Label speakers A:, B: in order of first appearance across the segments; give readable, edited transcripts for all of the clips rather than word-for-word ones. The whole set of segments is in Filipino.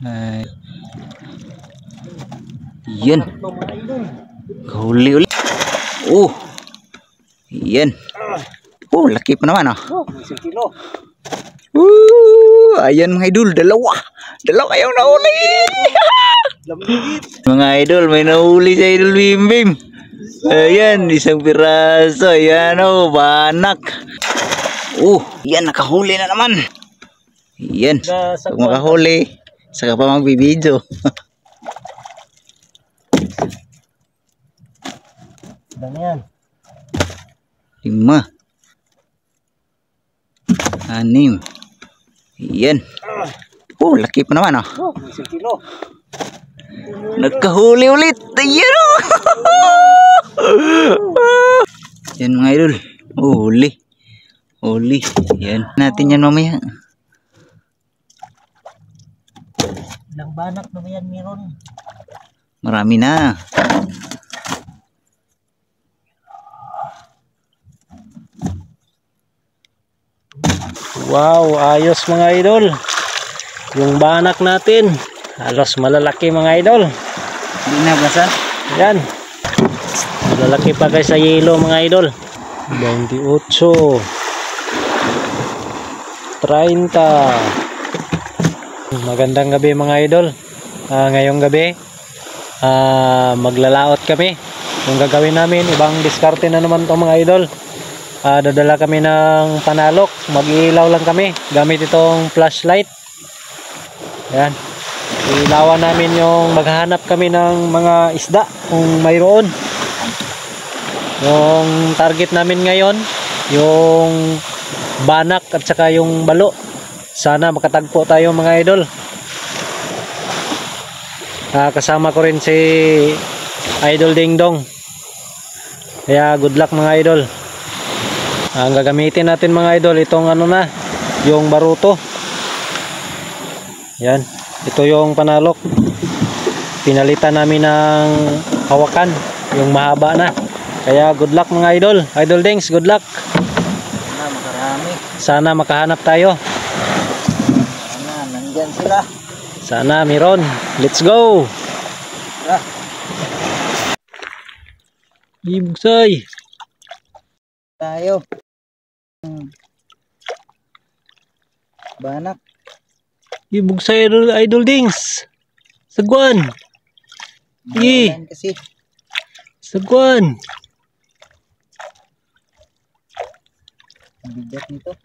A: Ay, yan. Kahuli ulit. Yan. Laki pa naman
B: Kilo.
A: Ayan mga idol, dalawa yung nahuli. Mga idol, may nahuli sa Idol Bimbim. Ayan, isang piraso. Ayan banak. Yan, nakahuli na naman. Yan, pag makahuli, saka pa magbibidyo.
B: Yan.
A: 5, 6. Yan. Laki pa naman
B: Isang kilo.
A: Nagkahuli ulit. Ayan Yan mga idol. Huli. Yan. Natin yan mamaya.
B: Ilang banak na yan meron?
A: Marami na.
B: Wow, ayos mga idol. Yung banak natin, halos malalaki mga idol.
A: Hindi na basa?
B: Yan. Malalaki pa kaysa yelo mga idol. 28. 30. Magandang gabi mga idol. Ngayong gabi, maglalaot kami. Yung gagawin namin, ibang diskarte na naman to mga idol. Dadala kami ng panalok, mag-iilaw lang kami gamit itong flashlight. Yan, ilawan namin yung maghahanap kami ng mga isda kung mayroon. Yung target namin ngayon, yung banak at saka yung balo. Sana makatagpo tayo mga idol. Kasama ko rin si Idol Dingdong, kaya good luck mga idol. Ang gagamitin natin mga idol, itong yung baruto. Yan, ito yung panalok. Pinalitan namin ng hawakan, yung mahaba na. Kaya good luck mga idol. Idol Dings, good luck.
A: Sana makarami.
B: Sana makahanap tayo.
A: Sana nandyan sila.
B: Sana meron. Let's go. Ibugsay.
A: Tayo. Banak.
B: Ibugsay Idol Dings. Sagwan.
A: Kasi
B: Sagwan.
A: bigat nito.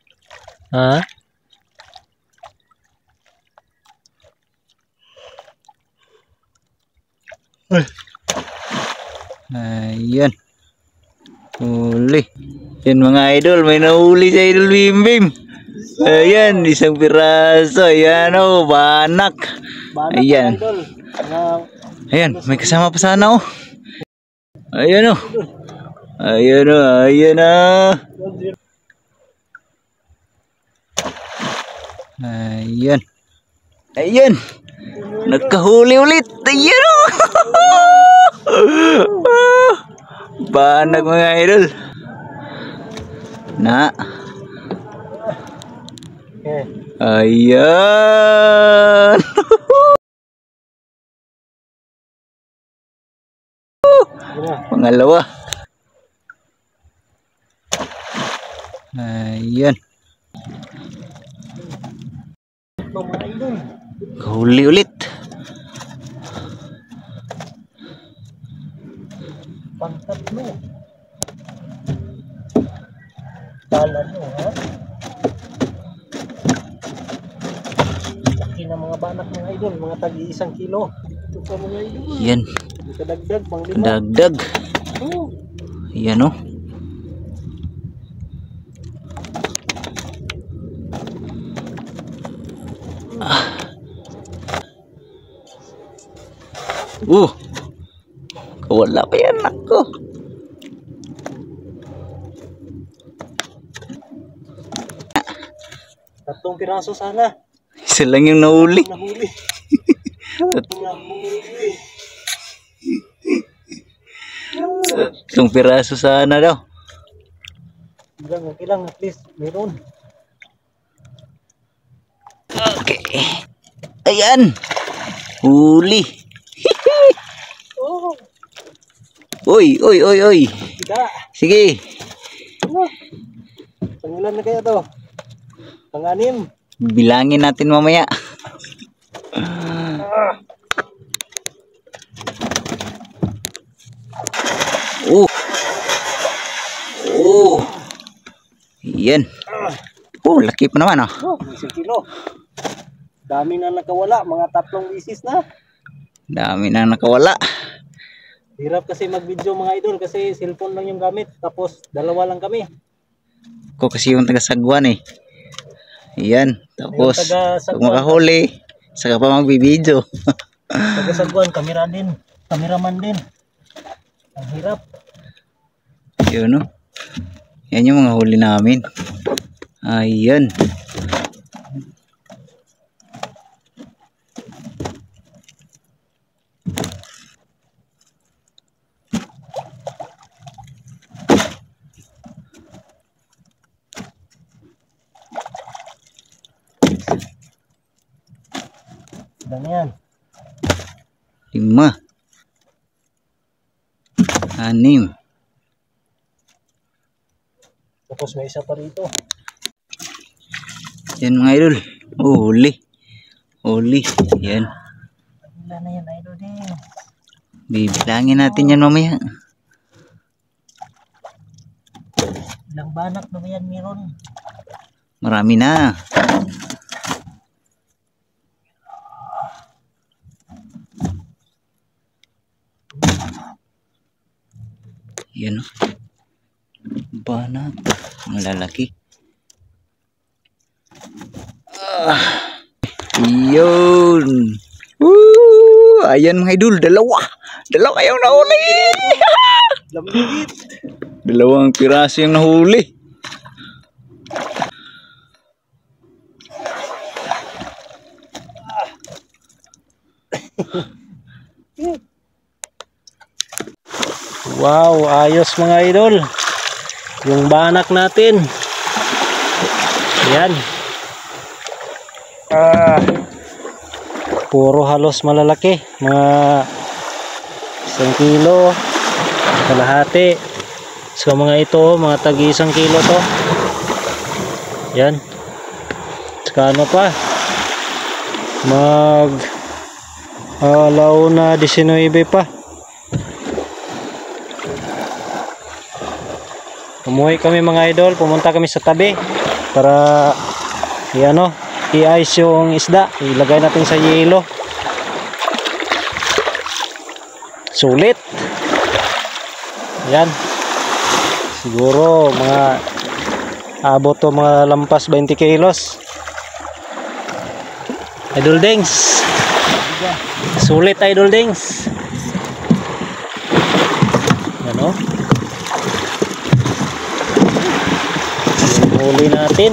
B: Ha?
A: Ayan. Huli. Yan mga idol, may nahuli sa Idol Bimbim. Ayan, isang piraso. Ayan banak. Ayan. Ayan, may kasama pa sana Ayan Ayan ayan Ayan. Ayan. Nagkahuli ulit. Ayan Banag mga idol. Ayan. Pangalawa. Ayan. Kahuli ulit.
B: Pangtatlo. Tala nyo ha. Laki na mga banak mga idol. Mga tag-1 kilo. Ito pa mga idol.
A: Yan.
B: Kadagdag pang 5.
A: Dagdag. Yan Wala pa yan ako.
B: Tatlong piraso sana.
A: Isa lang yung nahuli.
B: Nahuli.
A: Tatlong piraso sana daw.
B: Okay lang, at least meron.
A: Okay. Ayan. huli.
B: Oh,
A: Uy, uy, uy, uy.
B: tidak.
A: Sige.
B: Pangilan na kaya to? Pang-anim.
A: Bilangin natin mamaya. Oh. Oh. Yan. Oh, laki pa naman ah.
B: Oh, 10 kilo. Dami na nakawala, mga 3 bisis na.
A: Dami na nakawala.
B: Hirap kasi mag-video mga idol kasi cellphone lang yung gamit. Tapos 2 lang kami.
A: Ako kasi yung taga-sagwan eh. Yan. Tapos,
B: Yung taga-sagwan.
A: pag makahuli, saka pa magbibideo.
B: Taga-sagwan, kamera din. Kameraman din. Ang hirap.
A: Yun no. Yan yung mga huli namin. Ayan.
B: Dami yan.
A: 5, 6.
B: Tapos may isa pa rito.
A: Yan mga idol. Oh, huli. Huli. Yan.
B: Ilan na yan idol din.
A: Bibilangin natin yan mamaya.
B: Ilang banak na ba yan meron?
A: Marami na. Yan o. Banak. Malalaki. Yun. Ayan mga idol. Dalawa yung nahuli.
B: Lamigit.
A: Dalawang piraso yung nahuli.
B: Wow, ayos mga idol. Yung banak natin. Yan. Puro halos malalaki. Mga 1 kilo, kalahati. So mga ito, mga tagi 1 kilo to. Yan. Saka ano pa? Alaw na 19 pa. Umuwi kami mga idol, pumunta kami sa tabi para i-ice yung isda, ilagay natin sa yelo. Sulit. Yan. Siguro mga abot to mga lampas 20 kilos. Idol Dings. Sulit Idol Dings. Yan o. Huli natin.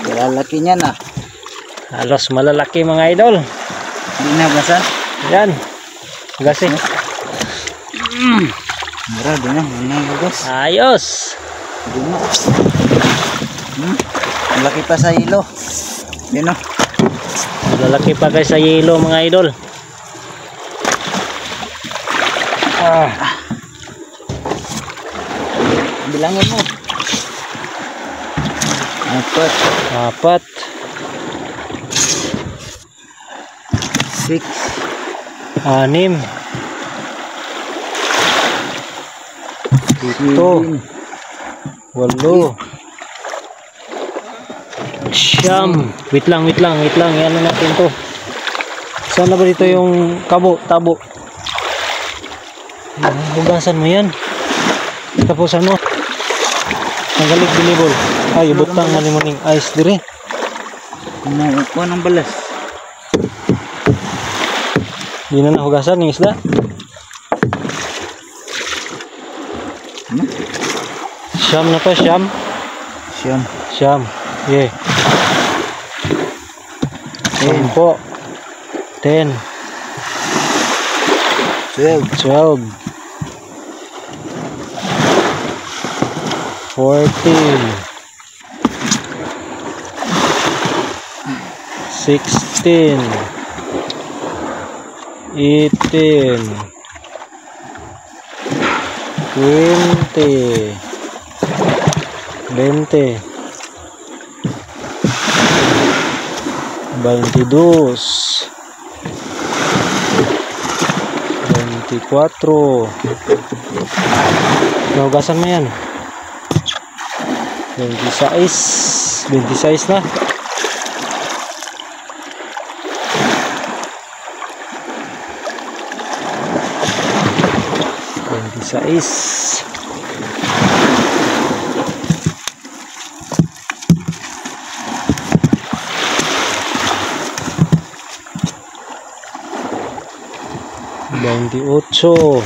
A: Malalaki niyan ah.
B: Halos malalaki mga idol.
A: Hindi na basa.
B: Yan. Gasi.
A: Mura din na. Guys.
B: Ayos.
A: Malaki pa sa ilo. Yan o.
B: Malalaki pa kayo sa yelo mga idol.
A: Bilangin mo.
B: 4.
A: 6.
B: 6. 7. 8. Siyam. Wait lang. Yan na natin to. Saan na ba dito yung tabo? Hugasan mo yan. Tapos ano? Tanggalig binibol. Ay, butang malimuning ice dire.
A: Kuha ng balas.
B: Hindi na nahugasan yung isda.
A: Ano?
B: Siyam na pa, siyam. Siyam. Yeah. 10 po. 10. 12. 14. 16, 18, 20, 20, 22, 24. Naugasan mo yan. 26. 26 na. 26. Ocho,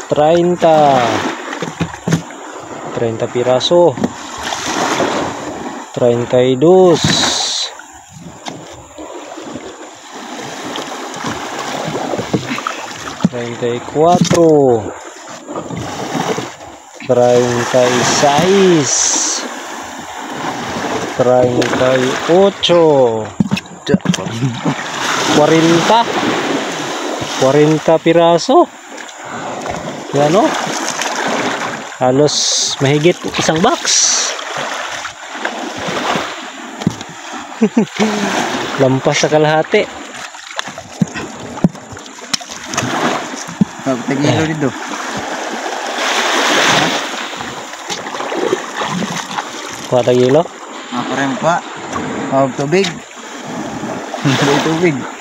B: 30, 30 piraso, 32, 34, 36, 38, 40, 40 piraso. Yan o. Halos mahigit isang box. Lampas sa kalahati.
A: Tagilo dito.
B: Kuha tagilo?
A: Ako rin pa. Tubig. Tubig.